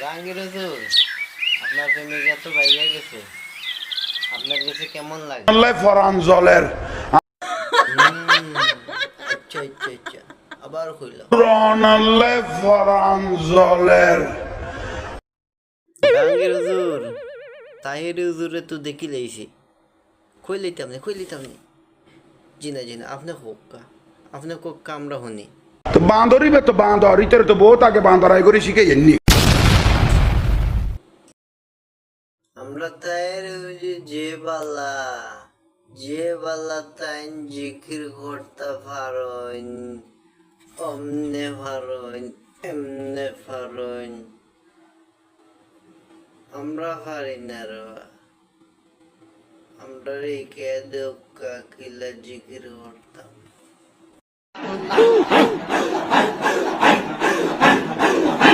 জাহাঙ্গীর হুজুর, আপনার প্রেমিকা তো বাইরে গেছে, আপনার কাছে কেমন লাগে? ফরান জলের আচ্ছা আচ্ছা আচ্ছা, আবার কইলাম রনাল্লে ফরান জলের জাহাঙ্গীর হুজুর, তাহির হুজুরে তো দেখি লাইছি, কই লইতাম নি। জিনা আপনি হোক্কা, আপনি কোক্কা আমরা হনি। তো বাঁদরিবে তো বাঁদর ইতারে তো বহুত আগে বাঁদরাই করে শিখে যাননি। আমরা তাইর যে বালা তাইন জিকির করতে পারইন, অমনে পারইন, এমনে পারইন, আমরা পারি না রে। আমরা রেখে দোকা কিলা জিকির করতাম।